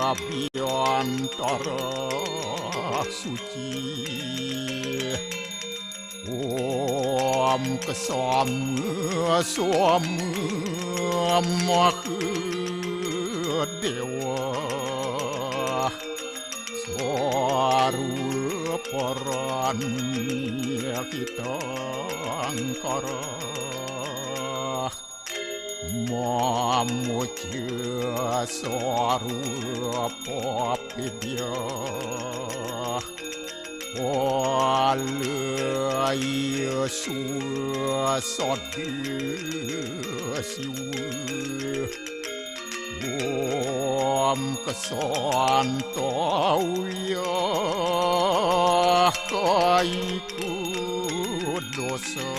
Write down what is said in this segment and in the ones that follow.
Abiantara suci Om kesama Mahadewa Sarwa parani kita angkara Mamuja sarwa papidya Walaya suasadi siwa Om kesantauya kaiku dosa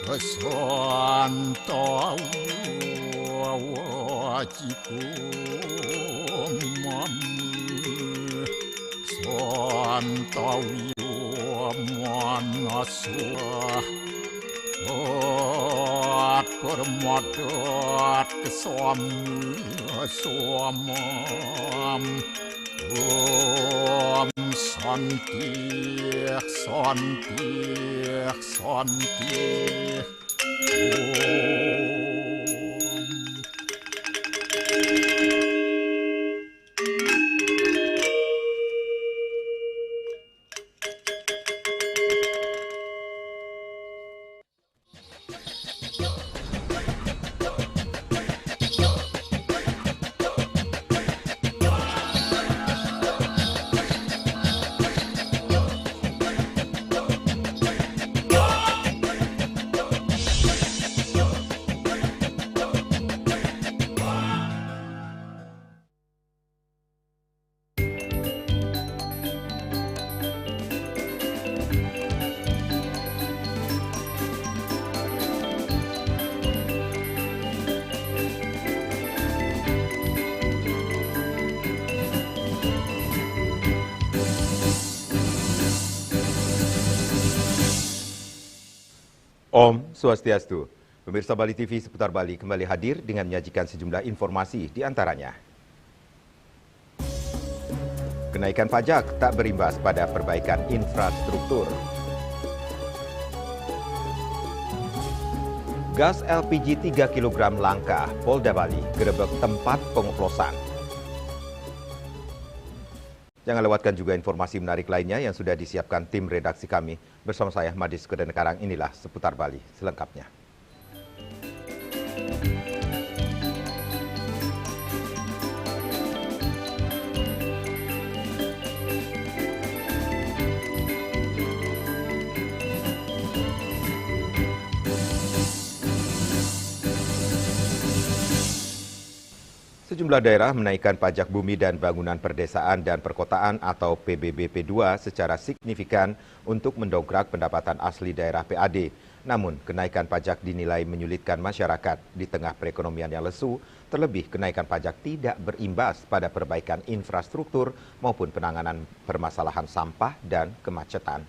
Kesantauya wajiku mamu Santauya manaswa Permadat kesamam Om Santi Om Om Swastiastu. Pemirsa Bali TV seputar Bali kembali hadir dengan menyajikan sejumlah informasi di antaranya. Kenaikan pajak tak berimbas pada perbaikan infrastruktur. Gas LPG 3 kg langka, Polda Bali gerebek tempat pengoplosan. Jangan lewatkan juga informasi menarik lainnya yang sudah disiapkan tim redaksi kami. Bersama saya, Madis Kudenkarang, inilah Seputar Bali selengkapnya. Sejumlah daerah menaikkan pajak bumi dan bangunan perdesaan dan perkotaan atau PBB P2 secara signifikan untuk mendongkrak pendapatan asli daerah PAD. Namun, kenaikan pajak dinilai menyulitkan masyarakat di tengah perekonomian yang lesu, terlebih kenaikan pajak tidak berimbas pada perbaikan infrastruktur maupun penanganan permasalahan sampah dan kemacetan.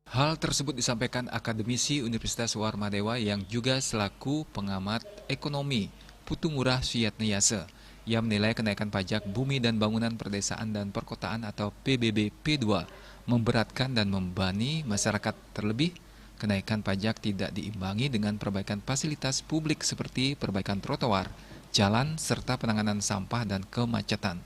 Hal tersebut disampaikan akademisi Universitas Warmadewa yang juga selaku pengamat ekonomi Putu Murah Suyatniyase. Ia menilai kenaikan pajak bumi dan bangunan perdesaan dan perkotaan atau PBB P2 memberatkan dan membebani masyarakat, terlebih kenaikan pajak tidak diimbangi dengan perbaikan fasilitas publik seperti perbaikan trotoar, jalan, serta penanganan sampah dan kemacetan.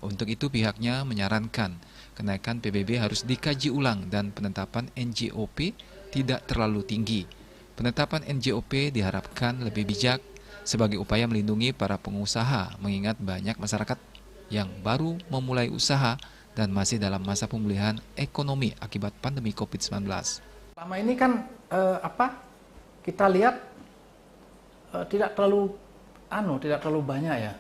Untuk itu pihaknya menyarankan kenaikan PBB harus dikaji ulang dan penetapan NJOP tidak terlalu tinggi. Penetapan NJOP diharapkan lebih bijak sebagai upaya melindungi para pengusaha mengingat banyak masyarakat yang baru memulai usaha dan masih dalam masa pemulihan ekonomi akibat pandemi COVID-19. Selama ini kan kita lihat tidak terlalu banyak ya.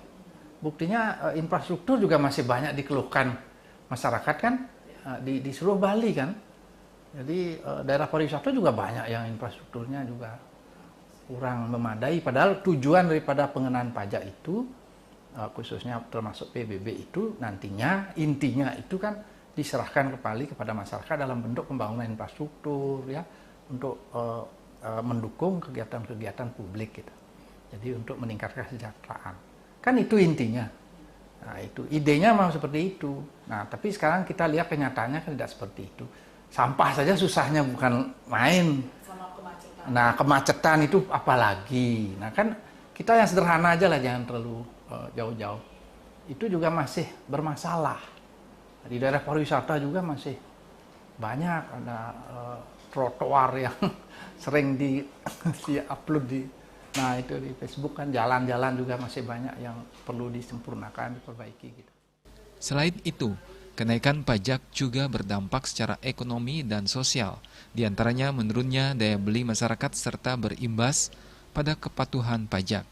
Buktinya infrastruktur juga masih banyak dikeluhkan masyarakat kan di seluruh Bali kan. Jadi daerah pariwisata juga banyak yang infrastrukturnya juga kurang memadai. Padahal tujuan daripada pengenaan pajak itu khususnya termasuk PBB itu nantinya intinya itu kan diserahkan kembali kepada masyarakat dalam bentuk pembangunan infrastruktur ya untuk mendukung kegiatan-kegiatan publik gitu. Jadi untuk meningkatkan kesejahteraan. Kan itu intinya. Nah, itu idenya memang seperti itu. Nah, tapi sekarang kita lihat kenyataannya kan tidak seperti itu. Sampah saja susahnya bukan main. Sama kemacetan. Nah, kemacetan itu apalagi. Nah, kan kita yang sederhana aja lah, jangan terlalu jauh-jauh. Itu juga masih bermasalah. Di daerah pariwisata juga masih banyak ada trotoar yang sering di-upload di nah itu di Facebook kan, jalan-jalan juga masih banyak yang perlu disempurnakan, diperbaiki gitu. Selain itu, kenaikan pajak juga berdampak secara ekonomi dan sosial, di antaranya menurunnya daya beli masyarakat serta berimbas pada kepatuhan pajak.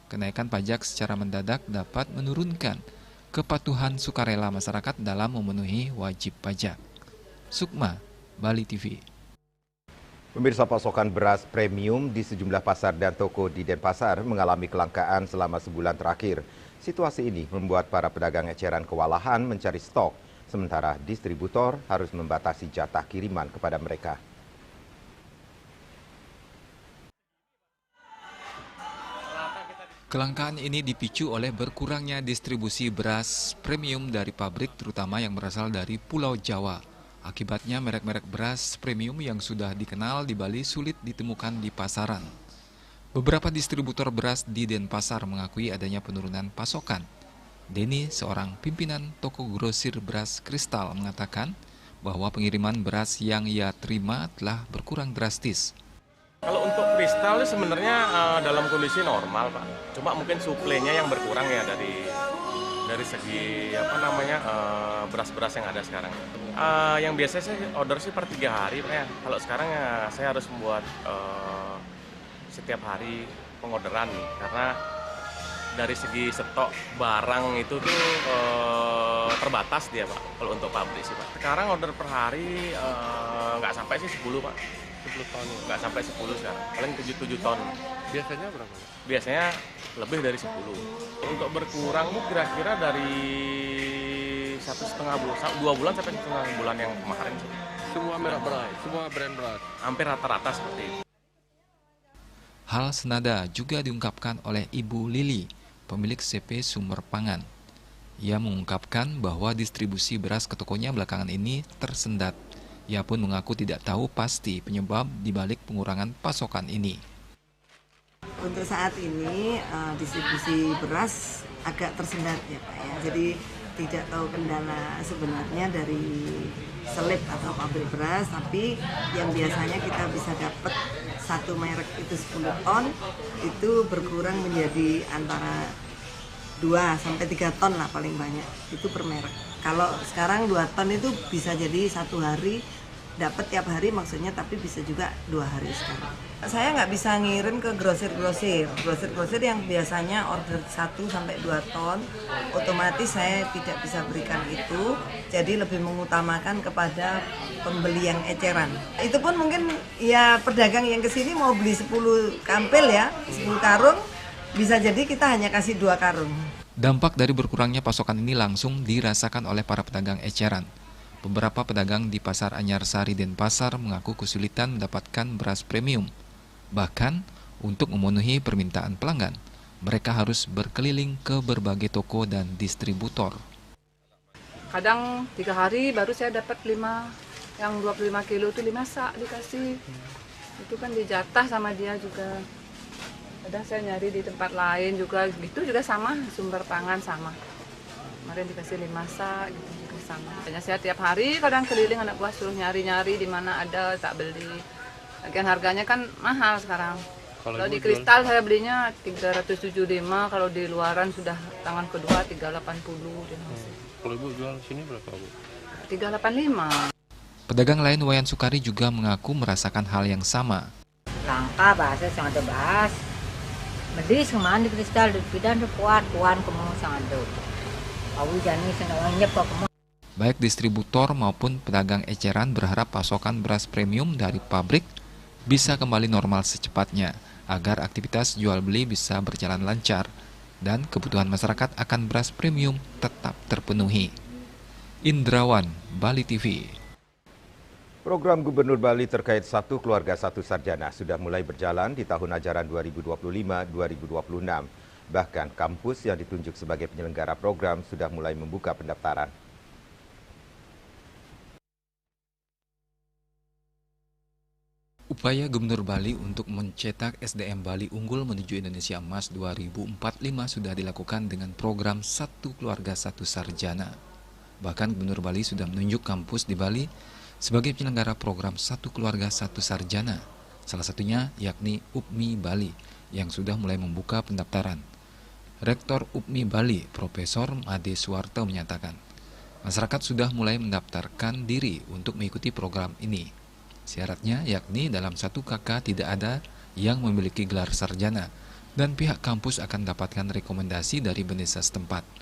Kenaikan pajak secara mendadak dapat menurunkan kepatuhan sukarela masyarakat dalam memenuhi wajib pajak. Sukma, Bali TV. Pemirsa, pasokan beras premium di sejumlah pasar dan toko di Denpasar mengalami kelangkaan selama sebulan terakhir. Situasi ini membuat para pedagang eceran kewalahan mencari stok, sementara distributor harus membatasi jatah kiriman kepada mereka. Kelangkaan ini dipicu oleh berkurangnya distribusi beras premium dari pabrik, terutama yang berasal dari Pulau Jawa. Akibatnya merek-merek beras premium yang sudah dikenal di Bali sulit ditemukan di pasaran. Beberapa distributor beras di Denpasar mengakui adanya penurunan pasokan. Denny, seorang pimpinan toko grosir beras Kristal, mengatakan bahwa pengiriman beras yang ia terima telah berkurang drastis. Kalau untuk Kristal sebenarnya dalam kondisi normal, Pak. Cuma mungkin suplainya yang berkurang ya dari segi beras-beras yang ada sekarang. Yang biasanya saya order sih per 3 hari, Pak ya. Kalau sekarang ya saya harus membuat setiap hari pengorderan nih, karena dari segi stok barang itu tuh terbatas dia, Pak. Kalau untuk pabrik sih, Pak. Sekarang order per hari nggak sampai sih 10, Pak. 10 ton, nggak sampai 10 sekarang, paling 7 ton. Biasanya berapa? Biasanya lebih dari 10. Untuk berkurang tuh kira-kira dari 1,5 bulan, 2 bulan sampai 1,5 bulan yang kemarin. Semua merek beras, semua brand beras. Hampir rata-rata seperti itu. Hal senada juga diungkapkan oleh Ibu Lili, pemilik CP Sumber Pangan. Ia mengungkapkan bahwa distribusi beras ke tokonya belakangan ini tersendat. Ia pun mengaku tidak tahu pasti penyebab dibalik pengurangan pasokan ini. Untuk saat ini distribusi beras agak tersendat ya Pak ya. Jadi tidak tahu kendala sebenarnya dari selip atau pabrik beras, tapi yang biasanya kita bisa dapat satu merek itu 10 ton, itu berkurang menjadi antara 2 sampai 3 ton lah paling banyak, itu per merek. Kalau sekarang 2 ton itu bisa jadi 1 hari dapat tiap hari maksudnya, tapi bisa juga 2 hari sekarang. Saya nggak bisa ngirim ke grosir-grosir yang biasanya order 1 sampai 2 ton, otomatis saya tidak bisa berikan itu, jadi lebih mengutamakan kepada pembeli yang eceran. Itu pun mungkin ya pedagang yang kesini mau beli 10 kampil ya, 10 karung, bisa jadi kita hanya kasih 2 karung. Dampak dari berkurangnya pasokan ini langsung dirasakan oleh para pedagang eceran. Beberapa pedagang di Pasar Anyarsari Denpasar mengaku kesulitan mendapatkan beras premium. Bahkan, untuk memenuhi permintaan pelanggan, mereka harus berkeliling ke berbagai toko dan distributor. Kadang 3 hari baru saya dapat 5, yang 25 kilo itu 5 sak dikasih. Itu kan dijatah sama dia juga. Kadang saya nyari di tempat lain juga, gitu juga sama, Sumber Pangan sama. Kemarin dikasih 5 sak gitu. Sama. Hanya saya tiap hari kadang keliling anak buah suruh nyari-nyari di mana ada tak beli. Lagian harganya kan mahal sekarang. Kalau di Kristal saya belinya 375, kalau di luaran sudah tangan kedua 380 dia masih. Kalau Ibu jual sini berapa, Bu? 385. Pedagang lain Wayan Sukari juga mengaku merasakan hal yang sama. Langka bahasa sangat bahas. Medis kemana di Kristal di pidan kuat kamu sangat do. Awi jani senawanya kok kamu. Baik distributor maupun pedagang eceran berharap pasokan beras premium dari pabrik bisa kembali normal secepatnya agar aktivitas jual beli bisa berjalan lancar dan kebutuhan masyarakat akan beras premium tetap terpenuhi. Indrawan, Bali TV. Program Gubernur Bali terkait Satu Keluarga Satu Sarjana sudah mulai berjalan di tahun ajaran 2025-2026. Bahkan kampus yang ditunjuk sebagai penyelenggara program sudah mulai membuka pendaftaran. Upaya Gubernur Bali untuk mencetak SDM Bali unggul menuju Indonesia Emas 2045 sudah dilakukan dengan program Satu Keluarga Satu Sarjana. Bahkan Gubernur Bali sudah menunjuk kampus di Bali sebagai penyelenggara program Satu Keluarga Satu Sarjana. Salah satunya yakni UPMI Bali yang sudah mulai membuka pendaftaran. Rektor UPMI Bali, Profesor Made Suwarto menyatakan, masyarakat sudah mulai mendaftarkan diri untuk mengikuti program ini. Syaratnya yakni dalam 1 KK tidak ada yang memiliki gelar sarjana dan pihak kampus akan mendapatkan rekomendasi dari Bendesa setempat.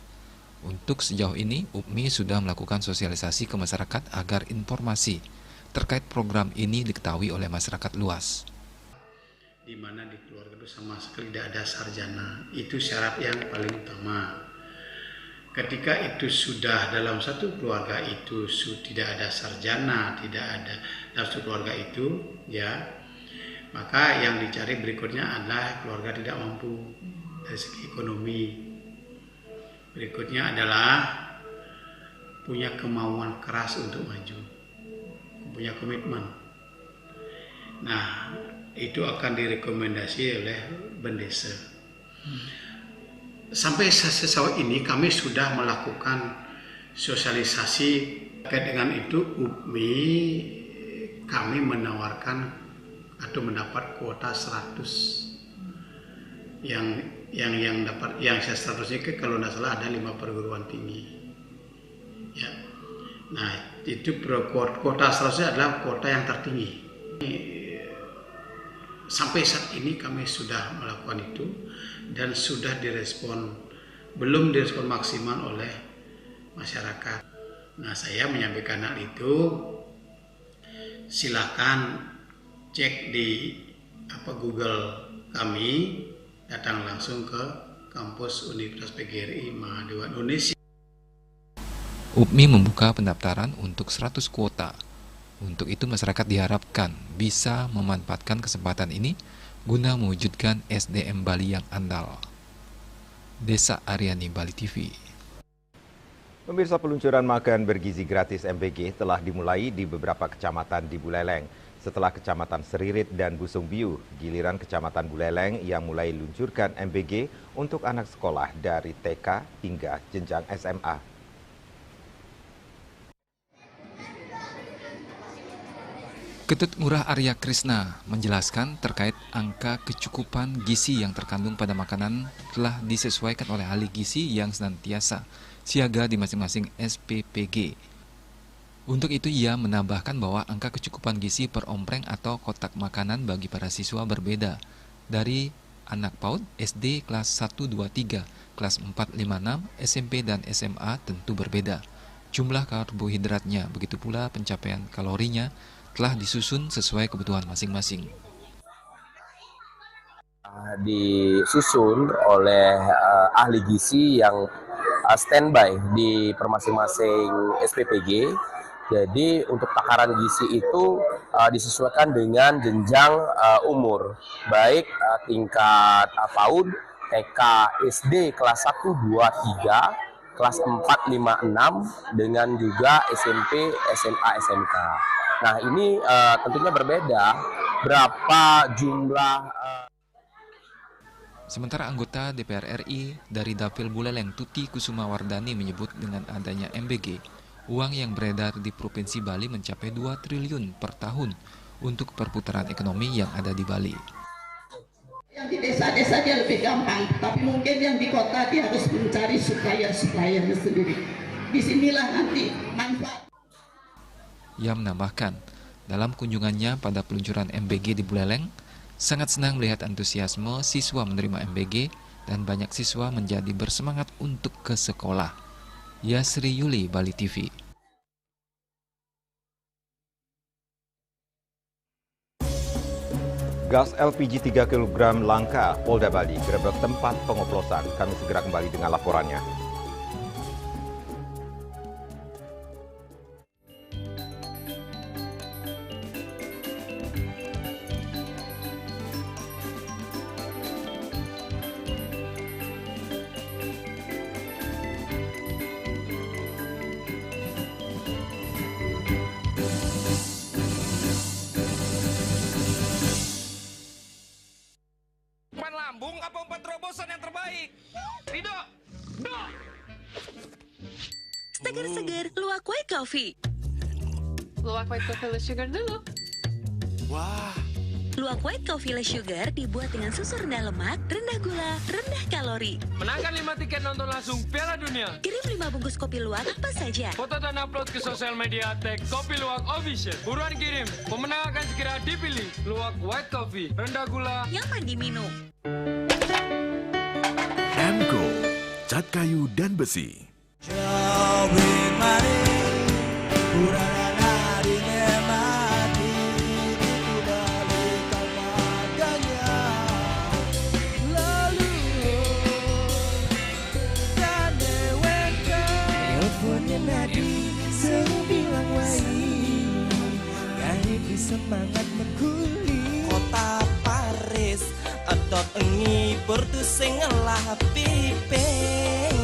Untuk sejauh ini, UPMI sudah melakukan sosialisasi ke masyarakat agar informasi terkait program ini diketahui oleh masyarakat luas. Di mana di keluarga itu sama sekali tidak ada sarjana, itu syarat yang paling utama. Ketika itu sudah dalam satu keluarga itu tidak ada sarjana, tidak ada dalam satu keluarga itu, ya, maka yang dicari berikutnya adalah keluarga tidak mampu dari segi ekonomi. Berikutnya adalah punya kemauan keras untuk maju, punya komitmen. Nah, itu akan direkomendasi oleh Bendesa. Sampai sejauh ini kami sudah melakukan sosialisasi terkait dengan itu. UPMI kami menawarkan atau mendapat kuota 100 yang saya statusnya kalau tidak salah ada 5 perguruan tinggi. Ya. Nah, itu kuota 100 adalah kuota yang tertinggi. Sampai saat ini kami sudah melakukan itu dan sudah belum direspon maksimal oleh masyarakat. Nah, saya menyampaikan hal itu, silakan cek di Google kami, datang langsung ke kampus Universitas PGRI Mahadéwa Indonesia. UPMI membuka pendaftaran untuk 100 kuota. Untuk itu masyarakat diharapkan bisa memanfaatkan kesempatan ini guna mewujudkan SDM Bali yang andal. Desa Aryani, Bali TV. Pemirsa, peluncuran makan bergizi gratis MBG telah dimulai di beberapa kecamatan di Buleleng. Setelah Kecamatan Seririt dan Busung Biu, giliran Kecamatan Buleleng yang mulai luncurkan MBG untuk anak sekolah dari TK hingga jenjang SMA. Ketut Ngurah Arya Krisna menjelaskan terkait angka kecukupan gizi yang terkandung pada makanan telah disesuaikan oleh ahli gizi yang senantiasa siaga di masing-masing SPPG. Untuk itu ia menambahkan bahwa angka kecukupan gizi per ompreng atau kotak makanan bagi para siswa berbeda dari anak PAUD, SD kelas 1, 2, 3, kelas 4, 5, 6, SMP dan SMA tentu berbeda. Jumlah karbohidratnya, begitu pula pencapaian kalorinya telah disusun sesuai kebutuhan masing-masing. Disusun oleh ahli gizi yang standby di masing-masing SPPG. Jadi untuk takaran gizi itu disesuaikan dengan jenjang umur, baik tingkat PAUD, TK, SD kelas 1, 2, 3, kelas 4, 5, 6, dengan juga SMP, SMA, SMK. Nah, ini tentunya berbeda berapa jumlah. Sementara anggota DPR RI dari Dapil Buleleng Tuti Kusuma Wardani menyebut dengan adanya MBG, uang yang beredar di Provinsi Bali mencapai 2 triliun per tahun untuk perputaran ekonomi yang ada di Bali. Yang di desa-desa dia lebih gampang, tapi mungkin yang di kota dia harus mencari suppliernya sendiri. Disinilah nanti manfaat. Ia menambahkan, dalam kunjungannya pada peluncuran MBG di Buleleng, sangat senang melihat antusiasme siswa menerima MBG dan banyak siswa menjadi bersemangat untuk ke sekolah. Yasri Yuli, Bali TV. Gas LPG 3 kg langka, Polda Bali gerebek tempat pengoplosan. Kami segera kembali dengan laporannya. lambung apa 4 terobosan yang terbaik? Ridho! Seger-seger luwak white coffee. Luwak white coffee less sugar dulu. Wah. Luwak white coffee less sugar dibuat dengan susu rendah lemak, rendah gula, rendah kalori. Menangkan 5 tiket nonton langsung Piala Dunia. Kirim 5 bungkus kopi luwak apa saja. Foto dan upload ke sosial media tag Kopi Luwak Official. Buruan kirim, pemenang akan segera dipilih. Luwak white coffee, rendah gula, nyaman diminum. Emco, cat kayu dan besi. Semangat mengkuli kota Paris edot engi bertu sing ngelah pipes.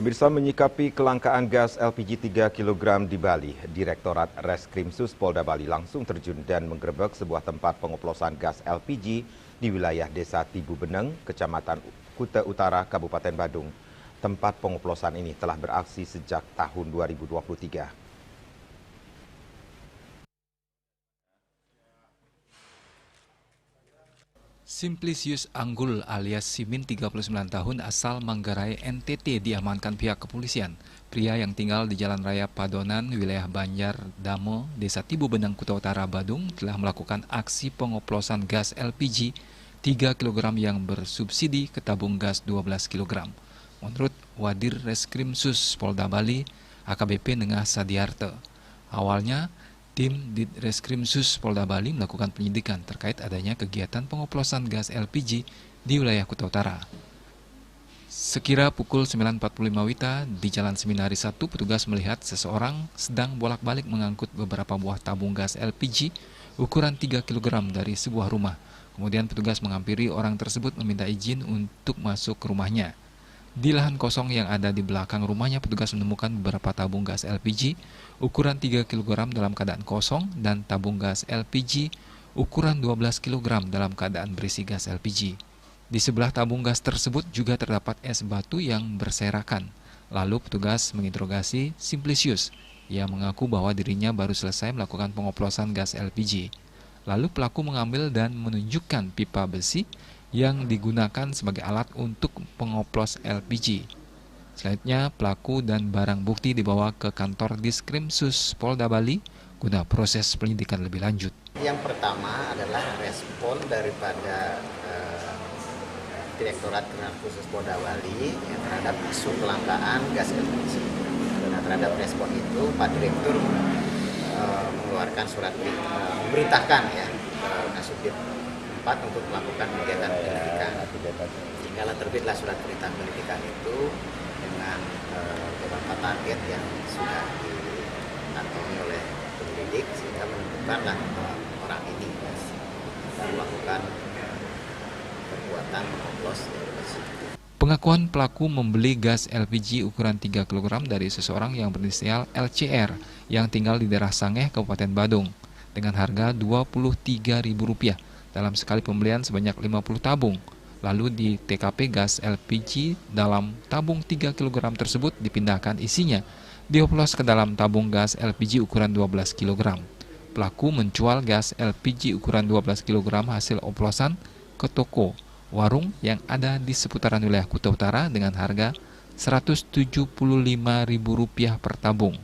Pemirsa, menyikapi kelangkaan gas LPG 3 kg di Bali, Direktorat Reskrimsus Polda Bali langsung terjun dan menggerebek sebuah tempat pengoplosan gas LPG di wilayah Desa Tibu Beneng, Kecamatan Kuta Utara, Kabupaten Badung. Tempat pengoplosan ini telah beraksi sejak tahun 2023. Simplicius Anggul alias Simin 39 tahun asal Manggarai NTT diamankan pihak kepolisian. Pria yang tinggal di Jalan Raya Padonan, wilayah Banjar Damo, Desa Tibu Beneng, Kuta Utara, Badung telah melakukan aksi pengoplosan gas LPG 3 kg yang bersubsidi ke tabung gas 12 kg. Menurut Wadir Reskrimsus Polda Bali, AKBP Nengah Sadiarte, awalnya tim Ditreskrimsus Polda Bali melakukan penyidikan terkait adanya kegiatan pengoplosan gas LPG di wilayah Kuta Utara. Sekira pukul 9.45 WITA di Jalan Seminari 1, petugas melihat seseorang sedang bolak-balik mengangkut beberapa buah tabung gas LPG ukuran 3 kg dari sebuah rumah. Kemudian petugas menghampiri orang tersebut meminta izin untuk masuk ke rumahnya. Di lahan kosong yang ada di belakang rumahnya, petugas menemukan beberapa tabung gas LPG ukuran 3 kg dalam keadaan kosong dan tabung gas LPG ukuran 12 kg dalam keadaan berisi gas LPG. Di sebelah tabung gas tersebut juga terdapat es batu yang berserakan. Lalu petugas menginterogasi Simplicius yang mengaku bahwa dirinya baru selesai melakukan pengoplosan gas LPG. Lalu pelaku mengambil dan menunjukkan pipa besi yang digunakan sebagai alat untuk pengoplos LPG. Selanjutnya, pelaku dan barang bukti dibawa ke kantor Diskrimsus Polda Bali guna proses penyidikan lebih lanjut. Yang pertama adalah respon daripada Direktorat Kriminal Khusus Polda Bali terhadap isu kelangkaan gas LPG. Nah, terhadap respon itu, Pak Direktur mengeluarkan surat memerintahkan ya Kasubdit 4 untuk melakukan kegiatan penyelidikan. Hinggalah terbitlah surat perintah penyelidikan itu dengan beberapa target yang sudah dikantongi oleh penyelidik sehingga menentukanlah orang ini melakukan perbuatan mengoplos. Pengakuan pelaku membeli gas LPG ukuran 3 kg dari seseorang yang berinisial LCR yang tinggal di daerah Sangeh, Kabupaten Badung dengan harga Rp23.000 dalam sekali pembelian sebanyak 50 tabung. Lalu di TKP gas LPG dalam tabung 3 kg tersebut dipindahkan isinya, dioplos ke dalam tabung gas LPG ukuran 12 kg. Pelaku menjual gas LPG ukuran 12 kg hasil oplosan ke toko, warung yang ada di seputaran wilayah Kuta Utara dengan harga Rp175.000 per tabung.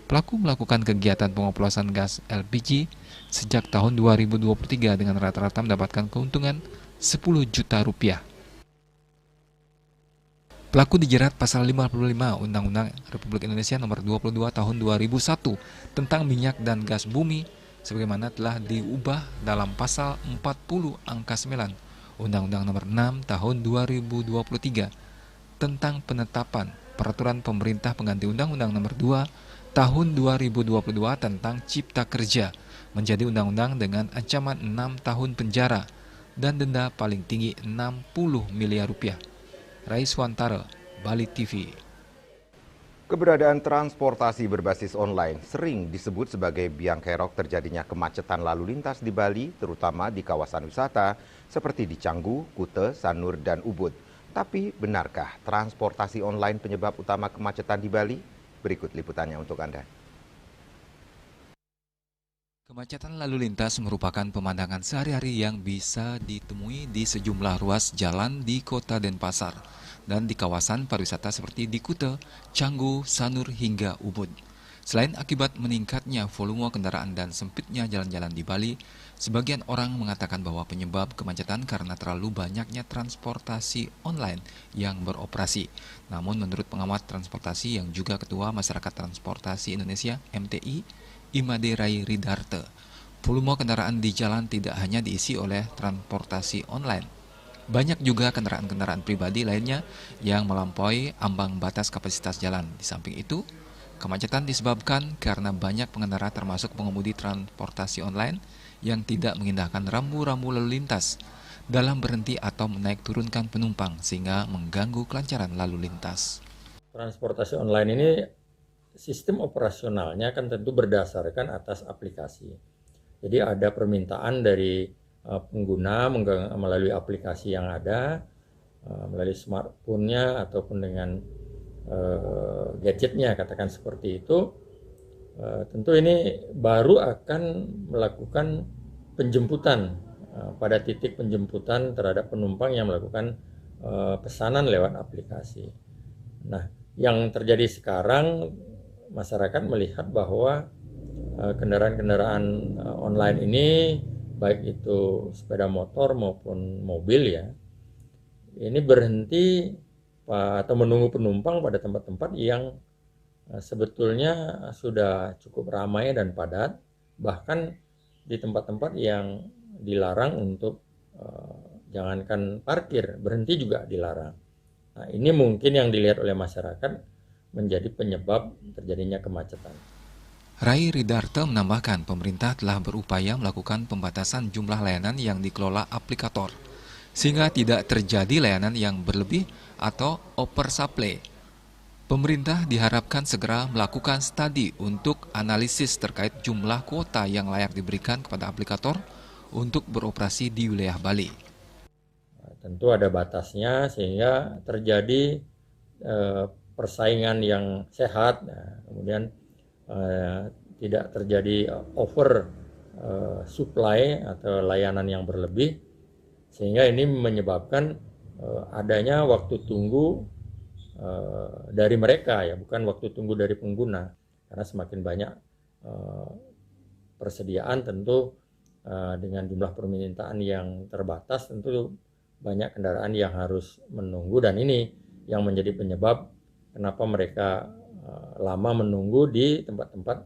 Pelaku melakukan kegiatan pengoplosan gas LPG sejak tahun 2023 dengan rata-rata mendapatkan keuntungan Rp10 juta. Pelaku dijerat pasal 55 Undang-Undang Republik Indonesia Nomor 22 Tahun 2001 tentang minyak dan gas bumi sebagaimana telah diubah dalam pasal 40 angka 9 Undang-Undang Nomor 6 Tahun 2023 tentang penetapan peraturan pemerintah pengganti Undang-Undang Nomor 2 tahun 2022 tentang Cipta Kerja menjadi undang-undang dengan ancaman 6 tahun penjara dan denda paling tinggi 60 miliar rupiah. Raiswantara, Bali TV. Keberadaan transportasi berbasis online sering disebut sebagai biang kerok terjadinya kemacetan lalu lintas di Bali, terutama di kawasan wisata seperti di Canggu, Kuta, Sanur, dan Ubud. Tapi benarkah transportasi online penyebab utama kemacetan di Bali? Berikut liputannya untuk Anda. Kemacetan lalu lintas merupakan pemandangan sehari-hari yang bisa ditemui di sejumlah ruas jalan di Kota Denpasar dan di kawasan pariwisata seperti di Kuta, Canggu, Sanur, hingga Ubud. Selain akibat meningkatnya volume kendaraan dan sempitnya jalan-jalan di Bali, sebagian orang mengatakan bahwa penyebab kemacetan karena terlalu banyaknya transportasi online yang beroperasi. Namun menurut pengamat transportasi yang juga Ketua Masyarakat Transportasi Indonesia (MTI), Imade Rai Ridarte, volume kendaraan di jalan tidak hanya diisi oleh transportasi online. Banyak juga kendaraan-kendaraan pribadi lainnya yang melampaui ambang batas kapasitas jalan. Di samping itu, kemacetan disebabkan karena banyak pengendara termasuk pengemudi transportasi online yang tidak mengindahkan rambu-rambu lalu lintas dalam berhenti atau menaik turunkan penumpang sehingga mengganggu kelancaran lalu lintas. Transportasi online ini sistem operasionalnya kan tentu berdasarkan atas aplikasi. Jadi ada permintaan dari pengguna melalui aplikasi yang ada, melalui smartphone-nya ataupun dengan gadgetnya, katakan seperti itu. Tentu ini baru akan melakukan penjemputan pada titik penjemputan terhadap penumpang yang melakukan pesanan lewat aplikasi. Nah, yang terjadi sekarang masyarakat melihat bahwa kendaraan-kendaraan online ini, baik itu sepeda motor maupun mobil ya, ini berhenti atau menunggu penumpang pada tempat-tempat yang sebetulnya sudah cukup ramai dan padat, bahkan di tempat-tempat yang dilarang untuk jangankan parkir, berhenti juga dilarang. Nah, ini mungkin yang dilihat oleh masyarakat menjadi penyebab terjadinya kemacetan. Rai Ridarte menambahkan pemerintah telah berupaya melakukan pembatasan jumlah layanan yang dikelola aplikator, sehingga tidak terjadi layanan yang berlebih atau oversupply. Pemerintah diharapkan segera melakukan studi untuk analisis terkait jumlah kuota yang layak diberikan kepada aplikator untuk beroperasi di wilayah Bali. Tentu ada batasnya sehingga terjadi persaingan yang sehat, kemudian tidak terjadi over supply atau layanan yang berlebih, sehingga ini menyebabkan adanya waktu tunggu dari mereka ya, bukan waktu tunggu dari pengguna, karena semakin banyak persediaan tentu dengan jumlah permintaan yang terbatas tentu banyak kendaraan yang harus menunggu, dan ini yang menjadi penyebab kenapa mereka lama menunggu di tempat-tempat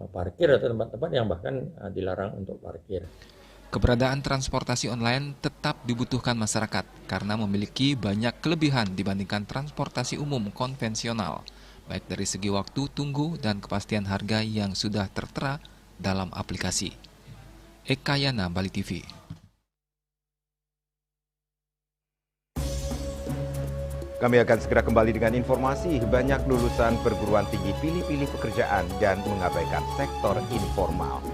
parkir atau tempat-tempat yang bahkan dilarang untuk parkir. Keberadaan transportasi online tetap dibutuhkan masyarakat karena memiliki banyak kelebihan dibandingkan transportasi umum konvensional, baik dari segi waktu tunggu dan kepastian harga yang sudah tertera dalam aplikasi. Eka Yana, Bali TV. Kami akan segera kembali dengan informasi. Banyak lulusan perguruan tinggi pilih-pilih pekerjaan dan mengabaikan sektor informal.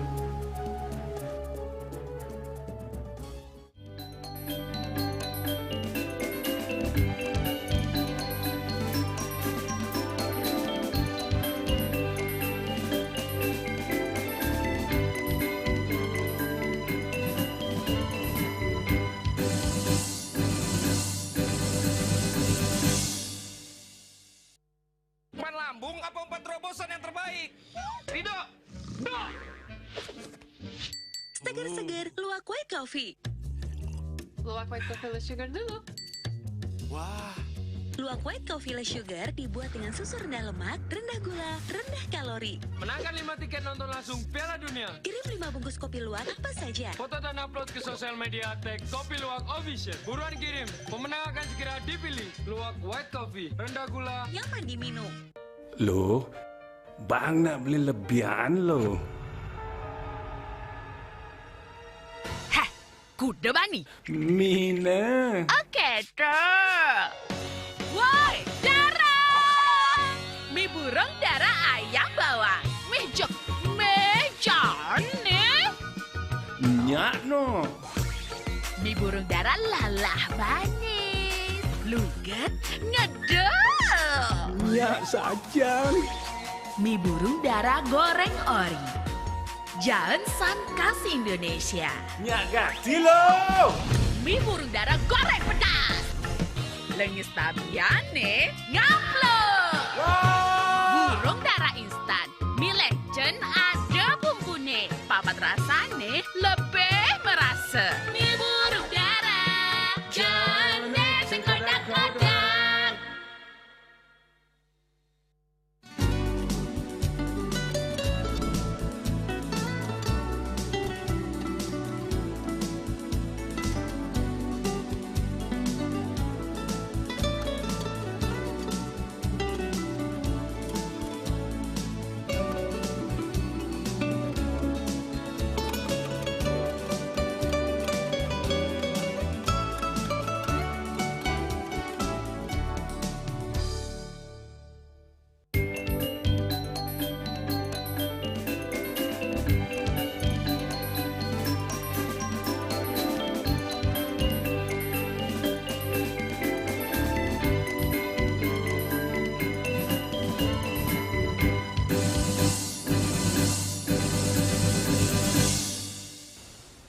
Lambung apa umpan terobosan yang terbaik? Ridho! Do! Seger-seger luwak white coffee. Luwak white coffee less sugar dulu. Wah. Luwak white coffee less sugar dibuat dengan susu rendah lemak, rendah gula, rendah kalori. Menangkan 5 tiket nonton langsung Piala Dunia. Kirim 5 bungkus kopi luwak apa saja. Foto dan upload ke sosial media tag Kopi Luwak Official. Buruan kirim, pemenang akan segera dipilih. Luwak white coffee, rendah gula, nyaman diminum. Loh, Bang nak beli lebihan lo. Hah, kuda bang ni? Mina. Okey, ter. Woi, Dara! Mi burung Dara ayam bawa. Mi jok, meja ni. Nyak no. Mi burung Dara lalah manis. Lugat, ngedek. Nyak saja. Mi burung Dara goreng ori. Jalan San khas Indonesia. Nyak gaji lo. Mi burung Dara goreng pedas. Lengis tabiane ngamplok. Burung Dara instan. Mi legend ada bumbune. Papat rasane lebih merasa. Mi burung Dara. Jane sing kodak-kodak.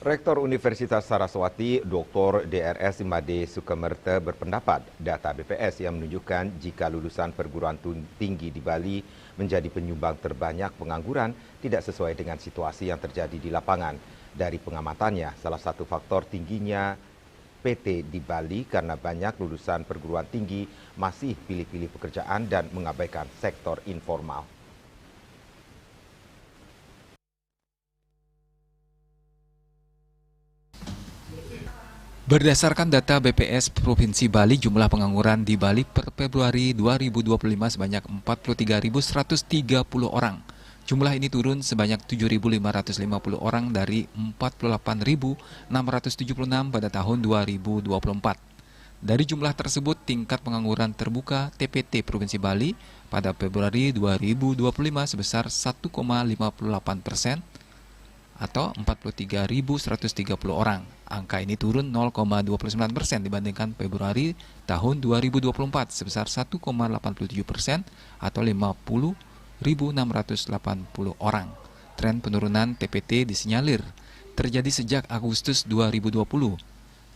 Rektor Universitas Saraswati, Dr. DRS Imade Sukamerta berpendapat data BPS yang menunjukkan jika lulusan perguruan tinggi di Bali menjadi penyumbang terbanyak pengangguran tidak sesuai dengan situasi yang terjadi di lapangan. Dari pengamatannya, salah satu faktor tingginya PT di Bali karena banyak lulusan perguruan tinggi masih pilih-pilih pekerjaan dan mengabaikan sektor informal. Berdasarkan data BPS Provinsi Bali, jumlah pengangguran di Bali per Februari 2025 sebanyak 43.130 orang. Jumlah ini turun sebanyak 7.550 orang dari 48.676 pada tahun 2024. Dari jumlah tersebut, tingkat pengangguran terbuka TPT Provinsi Bali pada Februari 2025 sebesar 1,58% atau 43.130 orang. Angka ini turun 0,29% dibandingkan Februari tahun 2024 sebesar 1,87% atau 50.680 orang. Tren penurunan TPT disinyalir terjadi sejak Agustus 2020.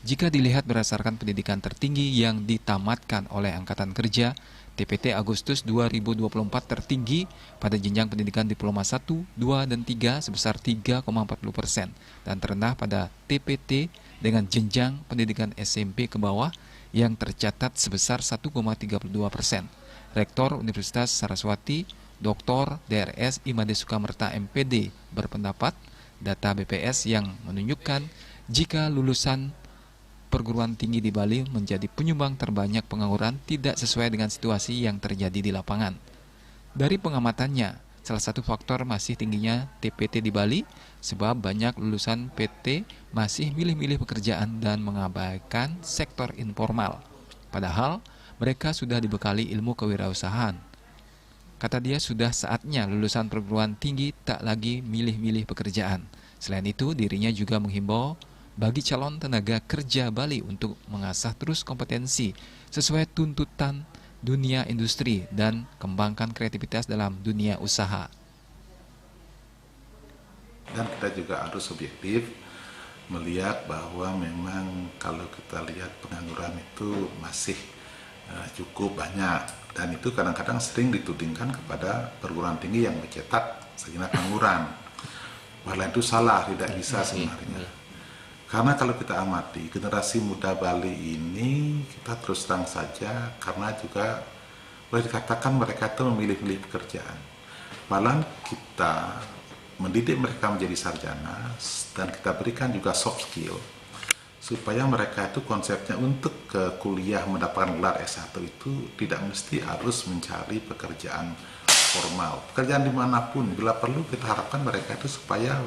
Jika dilihat berdasarkan pendidikan tertinggi yang ditamatkan oleh Angkatan Kerja, TPT Agustus 2024 tertinggi pada jenjang pendidikan Diploma 1, 2, dan 3 sebesar 3,40% dan terendah pada TPT dengan jenjang pendidikan SMP ke bawah yang tercatat sebesar 1,32%. Rektor Universitas Saraswati, Dr. DRS Imade Sukamerta MPD berpendapat data BPS yang menunjukkan jika lulusan perguruan tinggi di Bali menjadi penyumbang terbanyak pengangguran tidak sesuai dengan situasi yang terjadi di lapangan. Dari pengamatannya, salah satu faktor masih tingginya TPT di Bali sebab banyak lulusan PT masih milih-milih pekerjaan dan mengabaikan sektor informal. Padahal mereka sudah dibekali ilmu kewirausahaan. Kata dia, sudah saatnya lulusan perguruan tinggi tak lagi milih-milih pekerjaan. Selain itu, dirinya juga menghimbau bagi calon tenaga kerja Bali untuk mengasah terus kompetensi sesuai tuntutan dunia industri dan kembangkan kreativitas dalam dunia usaha. Dan kita juga harus objektif melihat bahwa memang kalau kita lihat pengangguran itu masih cukup banyak dan itu kadang-kadang sering ditudingkan kepada perguruan tinggi yang mencetak sejenak pengangguran. Padahal itu salah, tidak bisa sebenarnya. Karena kalau kita amati generasi muda Bali ini, kita terus terang saja karena juga boleh dikatakan mereka itu memilih-milih pekerjaan. Malah kita mendidik mereka menjadi sarjana dan kita berikan juga soft skill supaya mereka itu konsepnya untuk ke kuliah mendapatkan gelar S1 itu tidak mesti harus mencari pekerjaan formal. Pekerjaan dimanapun, bila perlu kita harapkan mereka itu supaya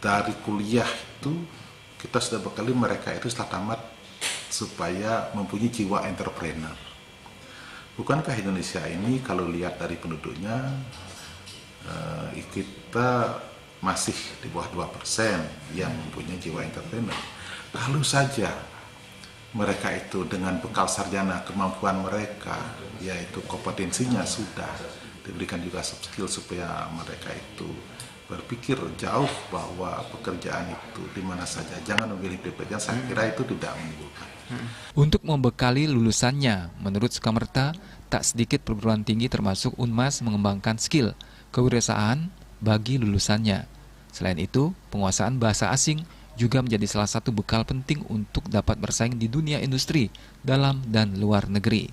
dari kuliah itu kita sudah bekali mereka itu setelah tamat supaya mempunyai jiwa entrepreneur. Bukankah Indonesia ini kalau lihat dari penduduknya kita masih di bawah 2% yang mempunyai jiwa entrepreneur. Lalu saja mereka itu dengan bekal sarjana, kemampuan mereka, yaitu kompetensinya sudah diberikan juga soft skill supaya mereka itu berpikir jauh bahwa pekerjaan itu di mana saja, jangan memilih pekerjaan, saya kira itu tidak menimbulkan. Untuk membekali lulusannya, menurut Sukamerta, tak sedikit perguruan tinggi termasuk Unmas mengembangkan skill kewirausahaan bagi lulusannya. Selain itu, penguasaan bahasa asing juga menjadi salah satu bekal penting untuk dapat bersaing di dunia industri dalam dan luar negeri.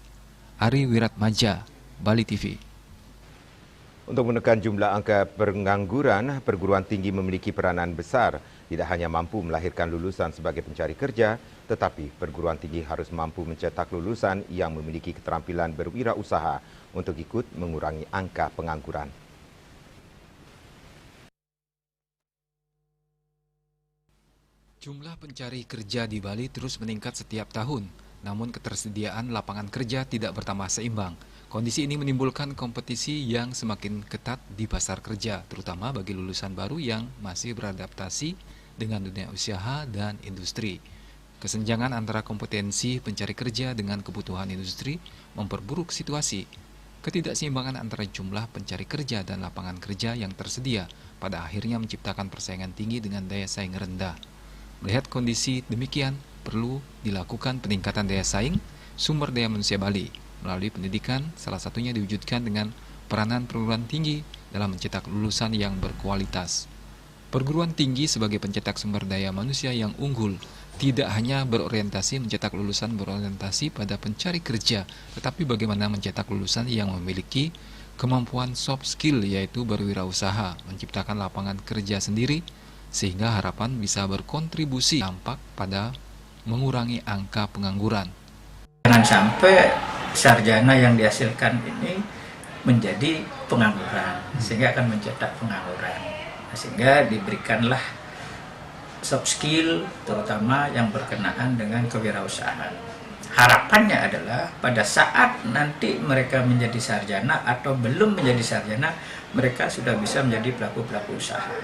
Ari Wiratmaja, Bali TV. Untuk menekan jumlah angka pengangguran, perguruan tinggi memiliki peranan besar. Tidak hanya mampu melahirkan lulusan sebagai pencari kerja, tetapi perguruan tinggi harus mampu mencetak lulusan yang memiliki keterampilan berwirausaha untuk ikut mengurangi angka pengangguran. Jumlah pencari kerja di Bali terus meningkat setiap tahun, namun ketersediaan lapangan kerja tidak bertambah seimbang. Kondisi ini menimbulkan kompetisi yang semakin ketat di pasar kerja, terutama bagi lulusan baru yang masih beradaptasi dengan dunia usaha dan industri. Kesenjangan antara kompetensi pencari kerja dengan kebutuhan industri memperburuk situasi. Ketidakseimbangan antara jumlah pencari kerja dan lapangan kerja yang tersedia pada akhirnya menciptakan persaingan tinggi dengan daya saing rendah. Melihat kondisi demikian, perlu dilakukan peningkatan daya saing sumber daya manusia Bali melalui pendidikan, salah satunya diwujudkan dengan peranan perguruan tinggi dalam mencetak lulusan yang berkualitas. Perguruan tinggi sebagai pencetak sumber daya manusia yang unggul tidak hanya berorientasi mencetak lulusan berorientasi pada pencari kerja, tetapi bagaimana mencetak lulusan yang memiliki kemampuan soft skill, yaitu berwirausaha, menciptakan lapangan kerja sendiri, sehingga harapan bisa berkontribusi dampak pada mengurangi angka pengangguran. Jangan sampai sarjana yang dihasilkan ini menjadi pengangguran, sehingga akan mencetak pengangguran. Sehingga diberikanlah soft skill, terutama yang berkenaan dengan kewirausahaan. Harapannya adalah pada saat nanti mereka menjadi sarjana atau belum menjadi sarjana, mereka sudah bisa menjadi pelaku-pelaku usaha.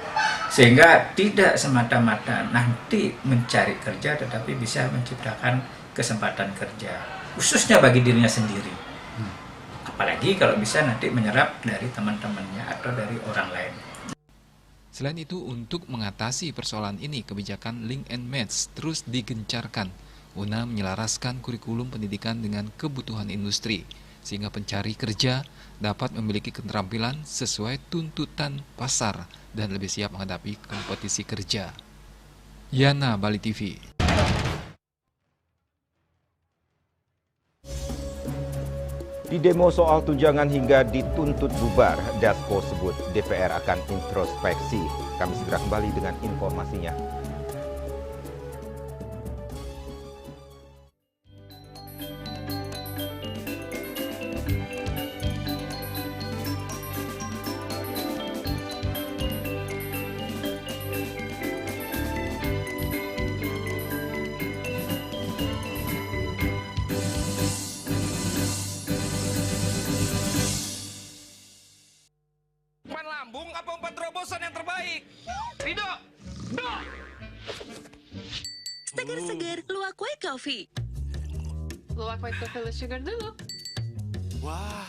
Sehingga tidak semata-mata nanti mencari kerja, tetapi bisa menciptakan kesempatan kerja, khususnya bagi dirinya sendiri. Apalagi kalau bisa nanti menyerap dari teman-temannya atau dari orang lain. Selain itu, untuk mengatasi persoalan ini, kebijakan Link and Match terus digencarkan guna menyelaraskan kurikulum pendidikan dengan kebutuhan industri, sehingga pencari kerja dapat memiliki keterampilan sesuai tuntutan pasar dan lebih siap menghadapi kompetisi kerja. Yana, Bali TV. Di demo soal tunjangan hingga dituntut bubar, Dasko sebut DPR akan introspeksi. Kami segera kembali dengan informasinya. Lambung apa umpan terobosan yang terbaik? Rido! Seger-seger, luwak white coffee. Luwak white coffee less sugar dulu. Wah.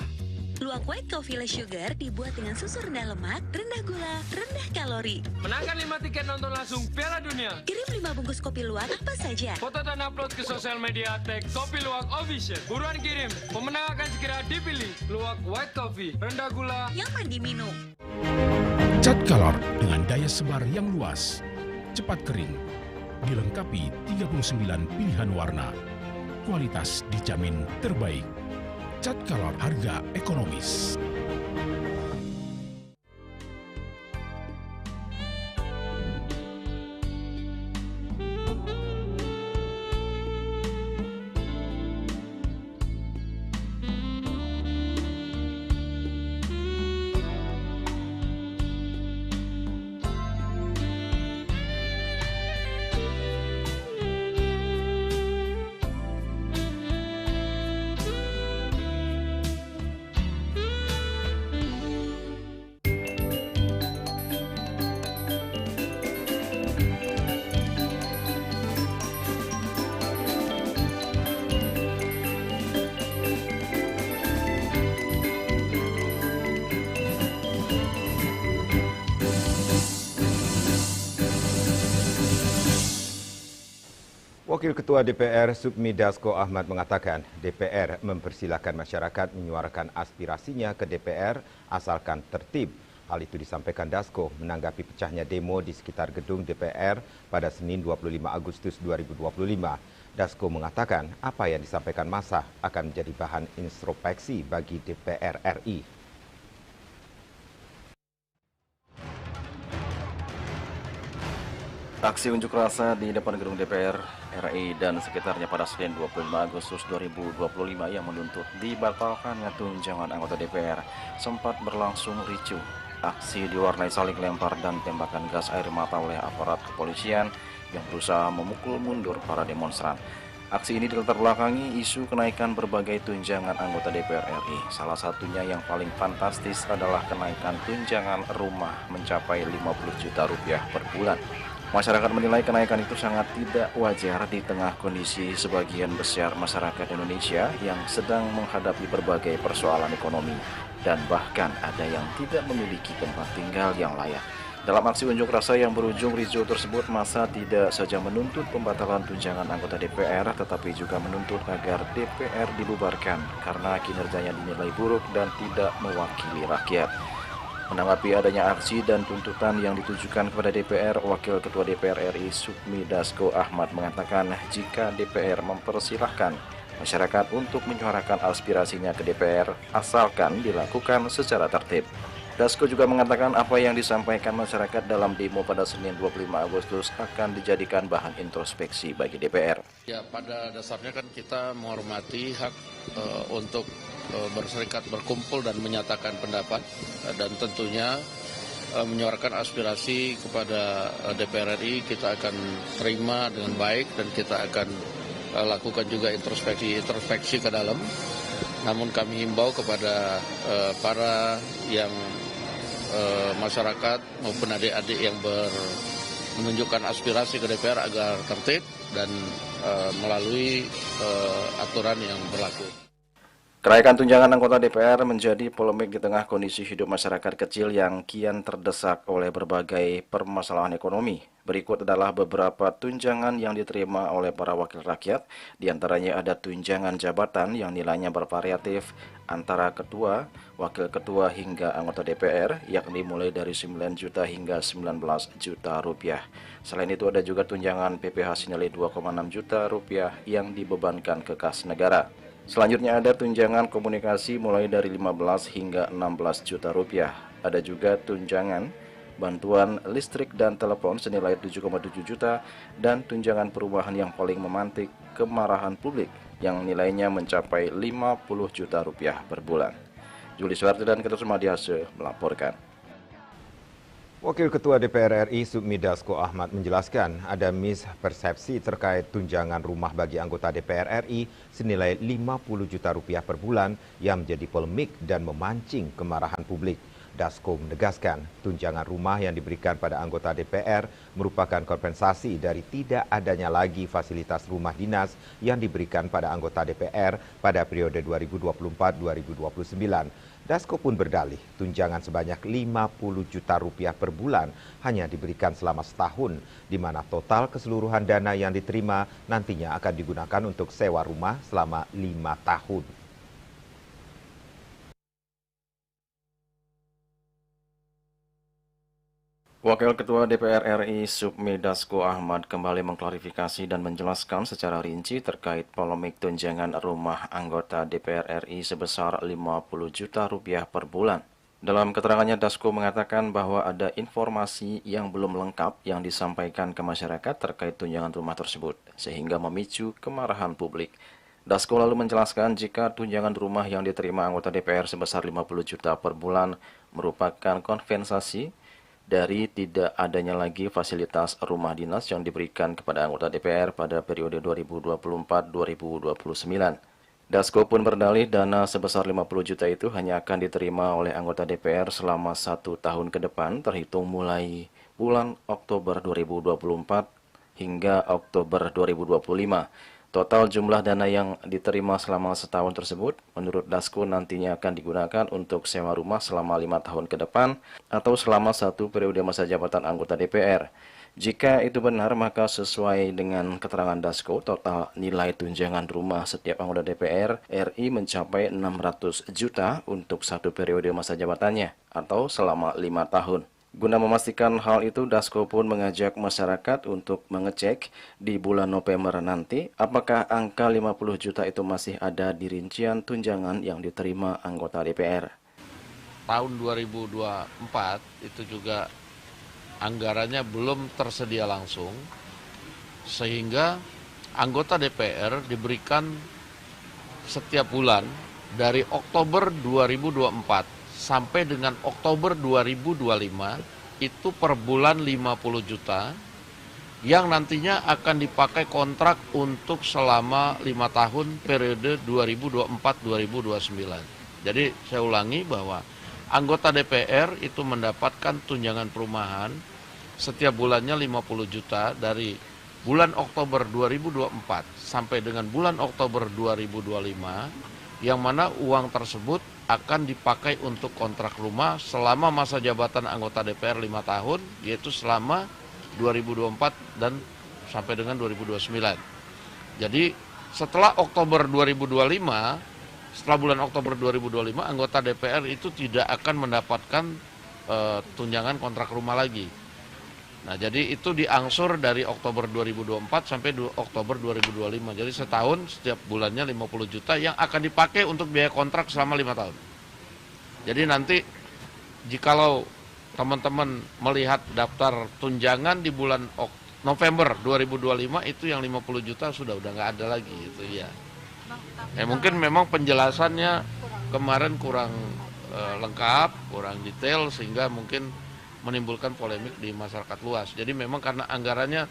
Luwak white coffee less sugar dibuat dengan susu rendah lemak, rendah gula, rendah kalori. Menangkan 5 tiket nonton langsung Piala Dunia. Kirim 5 bungkus kopi luwak apa saja. Foto dan upload ke sosial media tag Kopi Luwak Official. Buruan kirim, pemenang akan segera dipilih. Luwak white coffee, rendah gula, nyaman diminum. Cat Color dengan daya sebar yang luas, cepat kering, dilengkapi 39 pilihan warna. Kualitas dijamin terbaik. Cat Color, harga ekonomis. Wakil Ketua DPR Supmi Dasko Ahmad mengatakan DPR mempersilahkan masyarakat menyuarakan aspirasinya ke DPR asalkan tertib. Hal itu disampaikan Dasko menanggapi pecahnya demo di sekitar gedung DPR pada Senin 25 Agustus 2025. Dasko mengatakan apa yang disampaikan massa akan menjadi bahan introspeksi bagi DPR RI. Aksi unjuk rasa di depan gedung DPR RI dan sekitarnya pada Senin 25 Agustus 2025 yang menuntut dibatalkannya tunjangan anggota DPR sempat berlangsung ricuh. Aksi diwarnai saling lempar dan tembakan gas air mata oleh aparat kepolisian yang berusaha memukul mundur para demonstran. Aksi ini dilatar belakangi isu kenaikan berbagai tunjangan anggota DPR RI. Salah satunya yang paling fantastis adalah kenaikan tunjangan rumah mencapai 50 juta rupiah per bulan. Masyarakat menilai kenaikan itu sangat tidak wajar di tengah kondisi sebagian besar masyarakat Indonesia yang sedang menghadapi berbagai persoalan ekonomi dan bahkan ada yang tidak memiliki tempat tinggal yang layak. Dalam aksi unjuk rasa yang berujung ricuh tersebut, massa tidak saja menuntut pembatalan tunjangan anggota DPR, tetapi juga menuntut agar DPR dibubarkan karena kinerjanya dinilai buruk dan tidak mewakili rakyat. Menanggapi adanya aksi dan tuntutan yang ditujukan kepada DPR, Wakil Ketua DPR RI Supmi Dasko Ahmad mengatakan jika DPR mempersilahkan masyarakat untuk menyuarakan aspirasinya ke DPR asalkan dilakukan secara tertib. Dasko juga mengatakan apa yang disampaikan masyarakat dalam demo pada Senin 25 Agustus akan dijadikan bahan introspeksi bagi DPR. Ya, pada dasarnya kan kita menghormati hak untuk berserikat, berkumpul dan menyatakan pendapat dan tentunya menyuarakan aspirasi kepada DPR RI kita akan terima dengan baik dan kita akan lakukan juga introspeksi ke dalam. Namun kami himbau kepada para yang masyarakat maupun adik-adik yang menunjukkan aspirasi ke DPR agar tertib dan melalui aturan yang berlaku. Kenaikan tunjangan anggota DPR menjadi polemik di tengah kondisi hidup masyarakat kecil yang kian terdesak oleh berbagai permasalahan ekonomi. Berikut adalah beberapa tunjangan yang diterima oleh para wakil rakyat. Di antaranya ada tunjangan jabatan yang nilainya bervariatif antara ketua, wakil ketua hingga anggota DPR, yakni mulai dari 9 juta hingga 19 juta rupiah. Selain itu ada juga tunjangan PPh senilai 2,6 juta rupiah yang dibebankan ke kas negara. Selanjutnya ada tunjangan komunikasi mulai dari 15 hingga 16 juta rupiah. Ada juga tunjangan bantuan listrik dan telepon senilai 7,7 juta dan tunjangan perumahan yang paling memantik kemarahan publik yang nilainya mencapai 50 juta rupiah per bulan. Juli Suwarti dan Ketua Sumadiase melaporkan. Wakil Ketua DPR RI Supmi Dasko Ahmad menjelaskan ada mispersepsi terkait tunjangan rumah bagi anggota DPR RI senilai 50 juta rupiah per bulan yang menjadi polemik dan memancing kemarahan publik. Dasko menegaskan tunjangan rumah yang diberikan pada anggota DPR merupakan kompensasi dari tidak adanya lagi fasilitas rumah dinas yang diberikan pada anggota DPR pada periode 2024-2029. Dasko pun berdalih tunjangan sebanyak 50 juta rupiah per bulan hanya diberikan selama setahun, di mana total keseluruhan dana yang diterima nantinya akan digunakan untuk sewa rumah selama 5 tahun. Wakil Ketua DPR RI Supmi Dasko Ahmad kembali mengklarifikasi dan menjelaskan secara rinci terkait polemik tunjangan rumah anggota DPR RI sebesar 50 juta rupiah per bulan. Dalam keterangannya, Dasko mengatakan bahwa ada informasi yang belum lengkap yang disampaikan ke masyarakat terkait tunjangan rumah tersebut, sehingga memicu kemarahan publik. Dasko lalu menjelaskan jika tunjangan rumah yang diterima anggota DPR sebesar 50 juta per bulan merupakan kompensasi dari tidak adanya lagi fasilitas rumah dinas yang diberikan kepada anggota DPR pada periode 2024-2029. Dasko pun berdalih dana sebesar 50 juta itu hanya akan diterima oleh anggota DPR selama 1 tahun ke depan terhitung mulai bulan Oktober 2024 hingga Oktober 2025. Total jumlah dana yang diterima selama setahun tersebut menurut Dasko nantinya akan digunakan untuk sewa rumah selama 5 tahun ke depan atau selama 1 periode masa jabatan anggota DPR. Jika itu benar, maka sesuai dengan keterangan Dasko, total nilai tunjangan rumah setiap anggota DPR RI mencapai 600 juta untuk satu periode masa jabatannya, atau selama 5 tahun. Guna memastikan hal itu, Dasko pun mengajak masyarakat untuk mengecek di bulan November nanti apakah angka 50 juta itu masih ada di rincian tunjangan yang diterima anggota DPR. Tahun 2024 itu juga anggarannya belum tersedia langsung, sehingga anggota DPR diberikan setiap bulan dari Oktober 2024 sampai dengan Oktober 2025 itu per bulan 50 juta yang nantinya akan dipakai kontrak untuk selama 5 tahun periode 2024-2029. Jadi saya ulangi bahwa anggota DPR itu mendapatkan tunjangan perumahan setiap bulannya 50 juta dari bulan Oktober 2024 sampai dengan bulan Oktober 2025, yang mana uang tersebut akan dipakai untuk kontrak rumah selama masa jabatan anggota DPR 5 tahun, yaitu selama 2024 dan sampai dengan 2029. Jadi setelah Oktober 2025, setelah bulan Oktober 2025, anggota DPR itu tidak akan mendapatkan tunjangan kontrak rumah lagi. Nah, jadi itu diangsur dari Oktober 2024 sampai Oktober 2025. Jadi setahun setiap bulannya 50 juta yang akan dipakai untuk biaya kontrak selama 5 tahun. Jadi nanti jikalau teman-teman melihat daftar tunjangan di bulan November 2025 itu yang 50 juta udah nggak ada lagi itu ya. Mungkin memang penjelasannya kemarin kurang lengkap, kurang detail sehingga mungkin menimbulkan polemik di masyarakat luas. Jadi memang karena anggarannya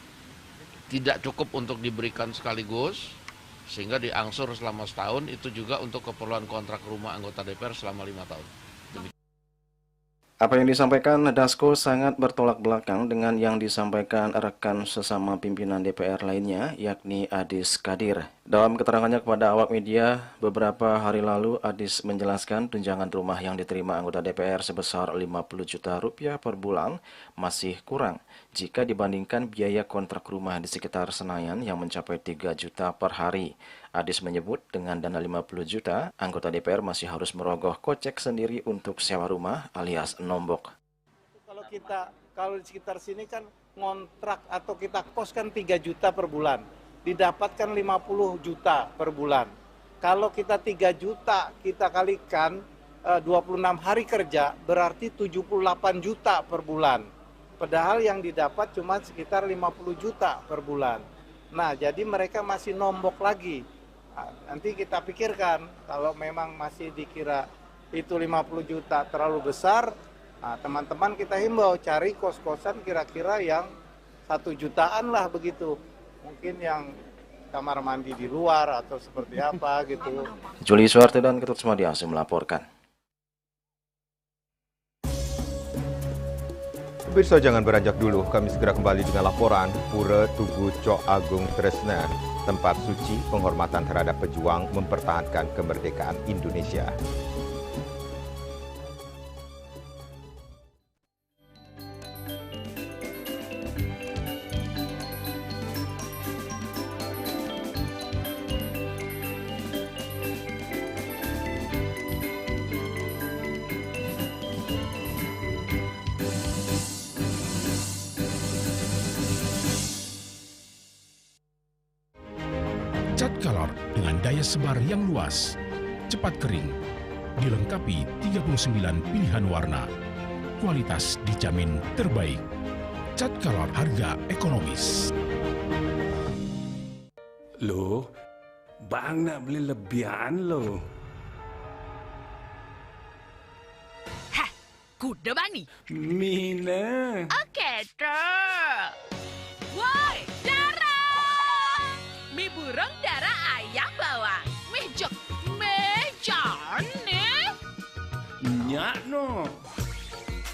tidak cukup untuk diberikan sekaligus sehingga diangsur selama setahun, itu juga untuk keperluan kontrak rumah anggota DPR selama 5 tahun. Apa yang disampaikan Dasko sangat bertolak belakang dengan yang disampaikan rekan sesama pimpinan DPR lainnya, yakni Adis Kadir. Dalam keterangannya kepada awak media, beberapa hari lalu Adis menjelaskan tunjangan rumah yang diterima anggota DPR sebesar 50 juta rupiah per bulan masih kurang jika dibandingkan biaya kontrak rumah di sekitar Senayan yang mencapai 3 juta per hari. Adis menyebut dengan dana 50 juta, anggota DPR masih harus merogoh kocek sendiri untuk sewa rumah alias nombok. Kalau di sekitar sini kan ngontrak atau kita kos kan 3 juta per bulan, didapatkan 50 juta per bulan. Kalau kita 3 juta kita kalikan 26 hari kerja berarti 78 juta per bulan. Padahal yang didapat cuma sekitar 50 juta per bulan. Nah, jadi mereka masih nombok lagi. Nanti kita pikirkan, kalau memang masih dikira itu 50 juta terlalu besar, teman-teman kita himbau cari kos-kosan kira-kira yang 1 jutaan lah begitu. Mungkin yang kamar mandi di luar atau seperti apa gitu. Juli Suwarte dan Ketut Semadiasi melaporkan. Pemirsa jangan beranjak dulu, kami segera kembali dengan laporan Pura Tugu Cok Agung Tresna, tempat suci penghormatan terhadap pejuang mempertahankan kemerdekaan Indonesia. Cat Color dengan daya sebar yang luas, cepat kering, dilengkapi 39 pilihan warna. Kualitas dijamin terbaik. Cat Color harga ekonomis. Loh, Bang nak beli lebihan loh. Hah, kuda bang ni? Mina. Okey, truk. Woi, darah! Mi burung darah ayam bawang. Mejok, meja ni. Nyak no.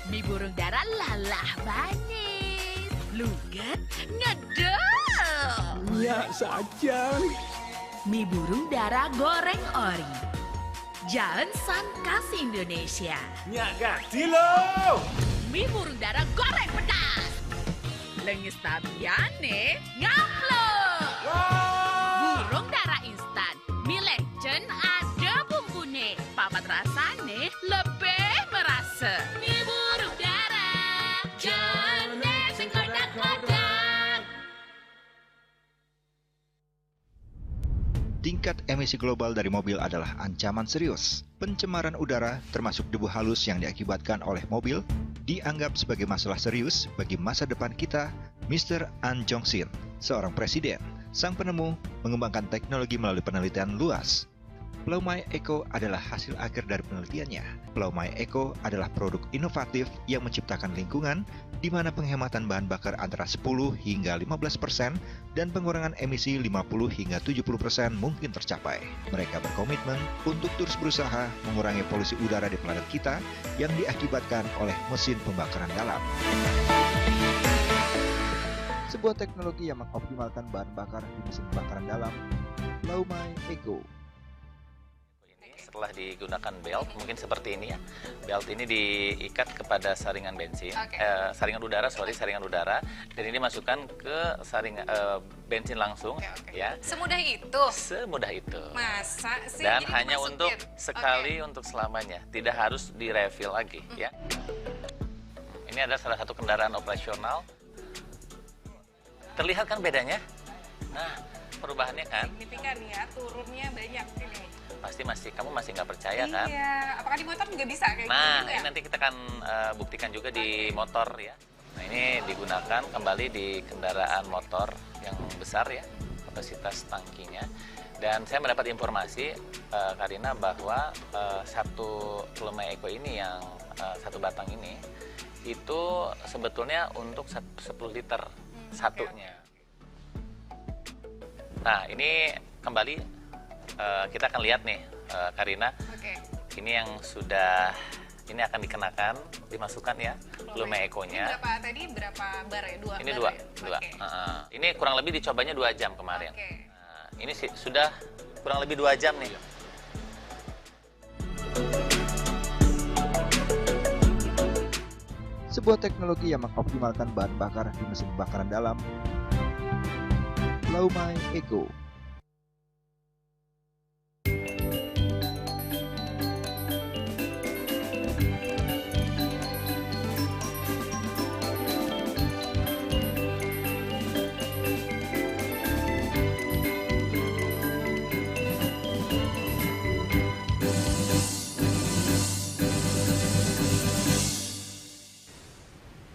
Mi burung darah lalah manis. Lugat, ngedek. Nyak saja. Mi burung darah goreng ori. Jalan San khas Indonesia. Nyak gaji loh. Mi burung darah goreng pedas. Lengis tabiane ngaplo. Burung dara instan. Mie legend ada bumbune. Papat rasane lebih merasa. Mie burung dara. Jane sing kodak-kodak. Tingkat emisi global dari mobil adalah ancaman serius. Pencemaran udara, termasuk debu halus yang diakibatkan oleh mobil, dianggap sebagai masalah serius bagi masa depan kita. Mr. An Jong-sin, seorang presiden, sang penemu, mengembangkan teknologi melalui penelitian luas. Plaumai Eco adalah hasil akhir dari penelitiannya. Plaumai Eco adalah produk inovatif yang menciptakan lingkungan di mana penghematan bahan bakar antara 10 hingga 15% dan pengurangan emisi 50 hingga 70% mungkin tercapai. Mereka berkomitmen untuk terus berusaha mengurangi polusi udara di planet kita yang diakibatkan oleh mesin pembakaran dalam. Sebuah teknologi yang mengoptimalkan bahan bakar di mesin pembakaran dalam. Plaumai Eco. Setelah digunakan belt, mungkin seperti ini ya. Belt ini diikat kepada saringan bensin, saringan udara, dan ini masukkan ke bensin langsung, ya. Semudah itu? Semudah itu. Masa sih? Dan jadi hanya dimasukin? untuk sekali, untuk selamanya, tidak harus di-refill lagi, ya. Ini adalah salah satu kendaraan operasional. Terlihat kan bedanya? Nah, perubahannya kan? Signifikan ya, turunnya banyak ini. Kamu masih nggak percaya kan? Iya, apakah di motor juga bisa kayak gitu? Nah, Juga? ini nanti kita akan buktikan juga di motor ya. Nah, ini digunakan kembali di kendaraan motor yang besar ya, kapasitas tangkinya. Dan saya mendapat informasi, Karina, bahwa satu Plaumai Eco ini yang satu batang ini, itu sebetulnya untuk 10 liter satunya. Nah, ini kembali kita akan lihat nih, Karina. Ini yang sudah, ini akan dikenakan, dimasukkan ya, Plaumai Eco-nya. Ini berapa bar ya? Ini dua. Ini kurang lebih dicobanya 2 jam kemarin. Nah, ini sudah kurang lebih 2 jam nih. Sebuah teknologi yang mengoptimalkan bahan bakar di mesin pembakaran dalam. Plaumai Eco.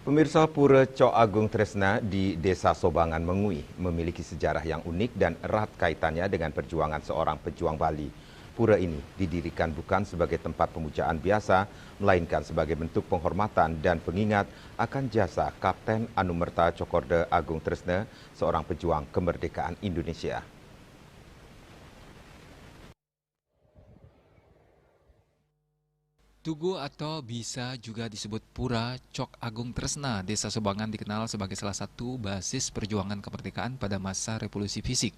Pemirsa, Pura Cok Agung Tresna di Desa Sobangan Mengui memiliki sejarah yang unik dan erat kaitannya dengan perjuangan seorang pejuang Bali. Pura ini didirikan bukan sebagai tempat pemujaan biasa, melainkan sebagai bentuk penghormatan dan pengingat akan jasa Kapten Anumerta Cokorda Agung Tresna, seorang pejuang kemerdekaan Indonesia. Tugu atau bisa juga disebut Pura Cok Agung Tresna, Desa Sobangan dikenal sebagai salah satu basis perjuangan kemerdekaan pada masa revolusi fisik.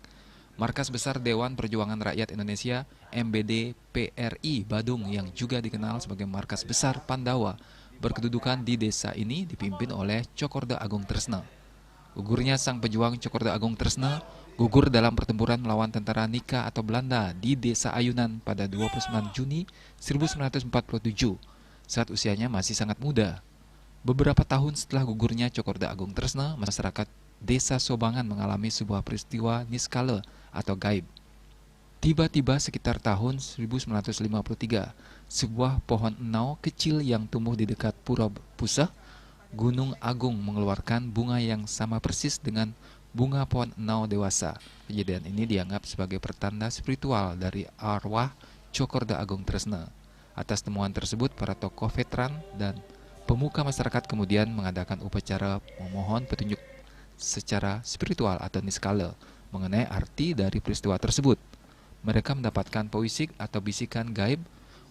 Markas besar Dewan Perjuangan Rakyat Indonesia MBD PRI Badung yang juga dikenal sebagai markas besar Pandawa berkedudukan di desa ini dipimpin oleh Cokorda Agung Tresna. Gugurnya sang pejuang Cokorda Agung Tresna gugur dalam pertempuran melawan tentara Nika atau Belanda di Desa Ayunan pada 29 Juni 1947 saat usianya masih sangat muda. Beberapa tahun setelah gugurnya Cokorda Agung Tresna, masyarakat Desa Sobangan mengalami sebuah peristiwa niskala atau gaib. Tiba-tiba sekitar tahun 1953, sebuah pohon enau kecil yang tumbuh di dekat Pura Puseh, Gunung Agung mengeluarkan bunga yang sama persis dengan bunga pohon enau dewasa. Kejadian ini dianggap sebagai pertanda spiritual dari arwah Cokorda Agung Tresna. Atas temuan tersebut, para tokoh veteran dan pemuka masyarakat kemudian mengadakan upacara memohon petunjuk secara spiritual atau niskala mengenai arti dari peristiwa tersebut. Mereka mendapatkan poisik atau bisikan gaib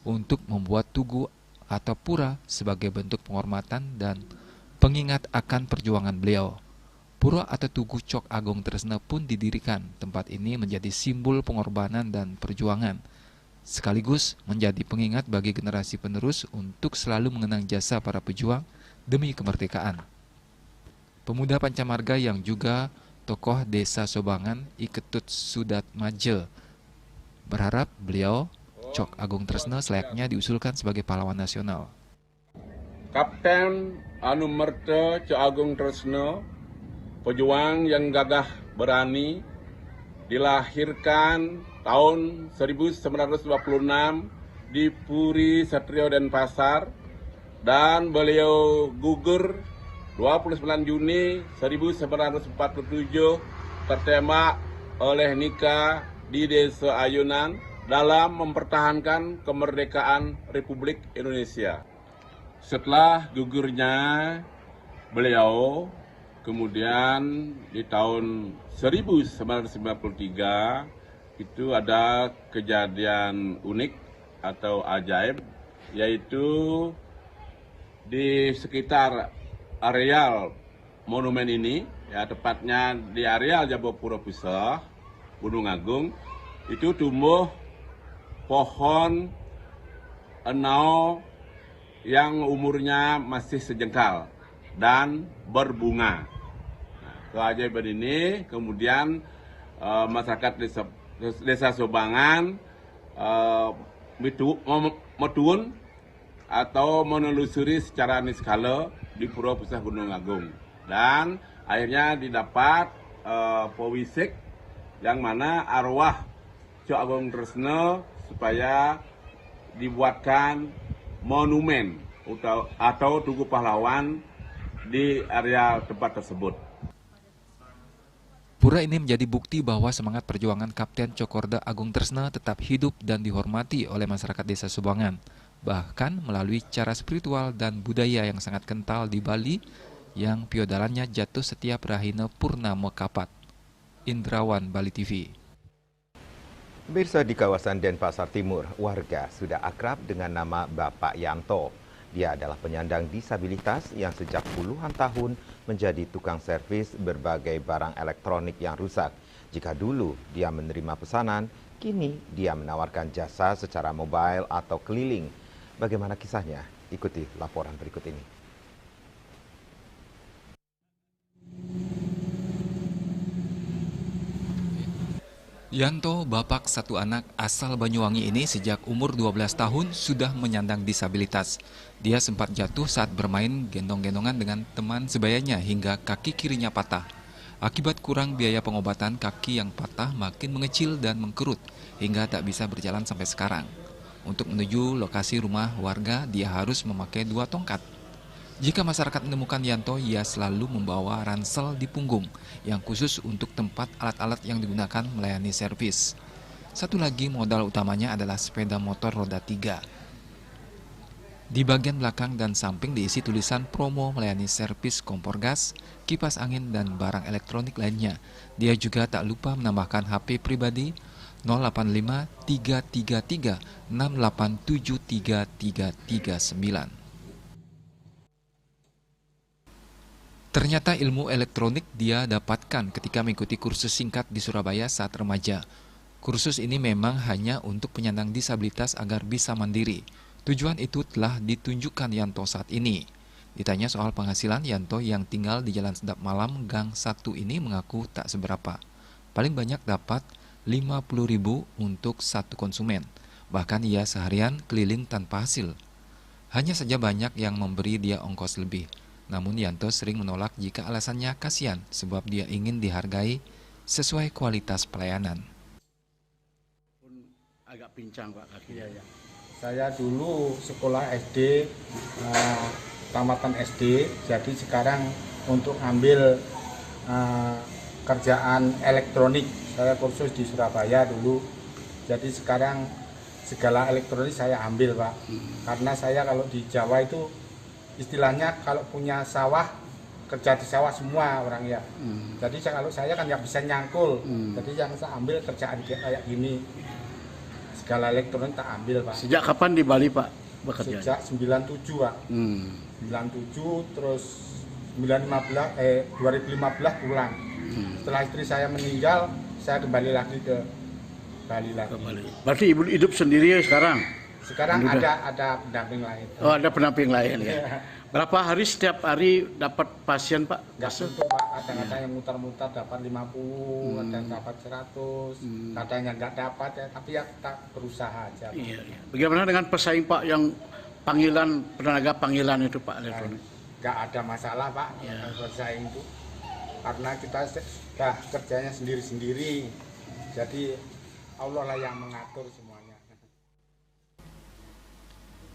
untuk membuat tugu atau pura sebagai bentuk penghormatan dan pengingat akan perjuangan beliau. Pura atau Tugu Cok Agung Tresna pun didirikan. Tempat ini menjadi simbol pengorbanan dan perjuangan, sekaligus menjadi pengingat bagi generasi penerus untuk selalu mengenang jasa para pejuang demi kemerdekaan. Pemuda Pancamarga yang juga tokoh Desa Sobangan, Iketut Sudatmaje, berharap beliau, Cok Agung Tresno, selayaknya diusulkan sebagai pahlawan nasional. Kapten Anumerta Cok Agung Tresno, pejuang yang gagah berani, dilahirkan tahun 1926 di Puri Satrio Denpasar, dan beliau gugur 29 Juni 1947 tertembak oleh Nika di Desa Ayunan dalam mempertahankan kemerdekaan Republik Indonesia. Setelah gugurnya beliau, kemudian di tahun 1993 itu ada kejadian unik atau ajaib, yaitu di sekitar areal monumen ini, ya tepatnya di areal Jabapura Pusah, Gunung Agung, itu tumbuh pohon enau yang umurnya masih sejengkal dan berbunga. Nah, keajaiban ini kemudian masyarakat desa Sobangan metun atau menelusuri secara niskala di Pura Pusah Gunung Agung, dan akhirnya didapat pewisik yang mana arwah Cok Agung Tresno supaya dibuatkan monumen atau tugu pahlawan di area tempat tersebut. Pura ini menjadi bukti bahwa semangat perjuangan Kapten Cokorda Agung Tresno tetap hidup dan dihormati oleh masyarakat Desa Sobangan, bahkan melalui cara spiritual dan budaya yang sangat kental di Bali yang piodalannya jatuh setiap Rahina Purnama Kapat. Indrawan, Bali TV. Pemirsa, di kawasan Denpasar Timur, warga sudah akrab dengan nama Bapak Yanto. Dia adalah penyandang disabilitas yang sejak puluhan tahun menjadi tukang servis berbagai barang elektronik yang rusak. Jika dulu dia menerima pesanan, kini dia menawarkan jasa secara mobile atau keliling. Bagaimana kisahnya? Ikuti laporan berikut ini. Yanto, bapak satu anak asal Banyuwangi ini sejak umur 12 tahun sudah menyandang disabilitas. Dia sempat jatuh saat bermain gendong-gendongan dengan teman sebayanya hingga kaki kirinya patah. Akibat kurang biaya pengobatan, kaki yang patah makin mengecil dan mengkerut hingga tak bisa berjalan sampai sekarang. Untuk menuju lokasi rumah warga, dia harus memakai 2 tongkat. Jika masyarakat menemukan Yanto, ia selalu membawa ransel di punggung yang khusus untuk tempat alat-alat yang digunakan melayani servis. Satu lagi modal utamanya adalah sepeda motor roda 3. Di bagian belakang dan samping diisi tulisan promo melayani servis kompor gas, kipas angin, dan barang elektronik lainnya. Dia juga tak lupa menambahkan HP pribadi 085 333 687 3339. Ternyata ilmu elektronik dia dapatkan ketika mengikuti kursus singkat di Surabaya saat remaja. Kursus ini memang hanya untuk penyandang disabilitas agar bisa mandiri. Tujuan itu telah ditunjukkan Yanto saat ini. Ditanya soal penghasilan, Yanto yang tinggal di Jalan Sedap Malam Gang 1 ini mengaku tak seberapa. Paling banyak dapat 50.000 untuk satu konsumen. Bahkan ia seharian keliling tanpa hasil. Hanya saja banyak yang memberi dia ongkos lebih. Namun Yanto sering menolak jika alasannya kasihan sebab dia ingin dihargai sesuai kualitas pelayanan. Agak pincang Pak kaki. Ya. Saya dulu sekolah SD, tamatan SD, jadi sekarang untuk ambil kerjaan elektronik, saya kursus di Surabaya dulu. Jadi sekarang segala elektronik saya ambil Pak, karena saya kalau di Jawa itu istilahnya kalau punya sawah, kerja di sawah semua orang ya. Jadi kalau saya kan nggak bisa nyangkul, jadi yang saya ambil kerjaan kayak gini. Segala elektronik tak ambil Pak. Sejak kapan di Bali Pak bekerja? Sejak 97 Pak. 97 terus 2015 pulang. Setelah istri saya meninggal, saya kembali lagi ke Bali lagi. Berarti ibu hidup sendiri sekarang? Sekarang ada pendamping lain. Oh, ada pendamping lain ya. Berapa hari setiap hari dapat pasien Pak? Nggak tentu Pak, kadang-kadang yang muter-muter dapat 50, kadang dapat 100, kadang yang nggak dapat ya, tapi ya kita berusaha aja. Iya. Bagaimana dengan pesaing Pak yang panggilan, tenaga panggilan itu Pak elektronik? Nggak ada masalah Pak, bersaing itu. Karena kita sudah kerjanya sendiri-sendiri, jadi Allah lah yang mengatur semuanya.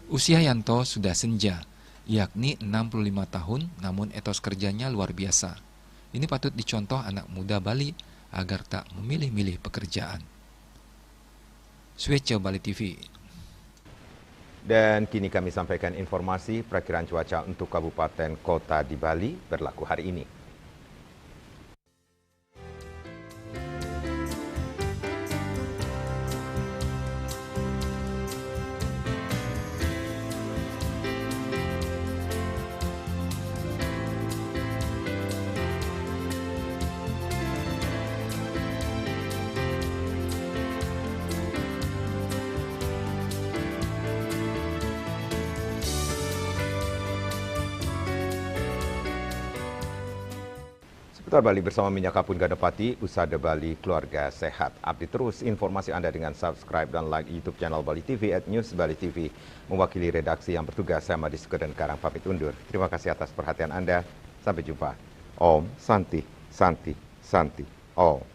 Usia Yanto sudah senja, yakni 65 tahun, namun etos kerjanya luar biasa. Ini patut dicontoh anak muda Bali agar tak memilih-milih pekerjaan. Switch Bali TV. Dan kini kami sampaikan informasi perakiraan cuaca untuk kabupaten kota di Bali berlaku hari ini. Seputar Bali bersama Minyak Kapur Gadapati, Usada Bali Keluarga Sehat. Update terus informasi Anda dengan subscribe dan like YouTube channel Bali TV @newsbali.tv. Mewakili redaksi yang bertugas, saya Madi Sukedan Karang pamit undur. Terima kasih atas perhatian Anda. Sampai jumpa. Om Santi, Santi, Santi. Om.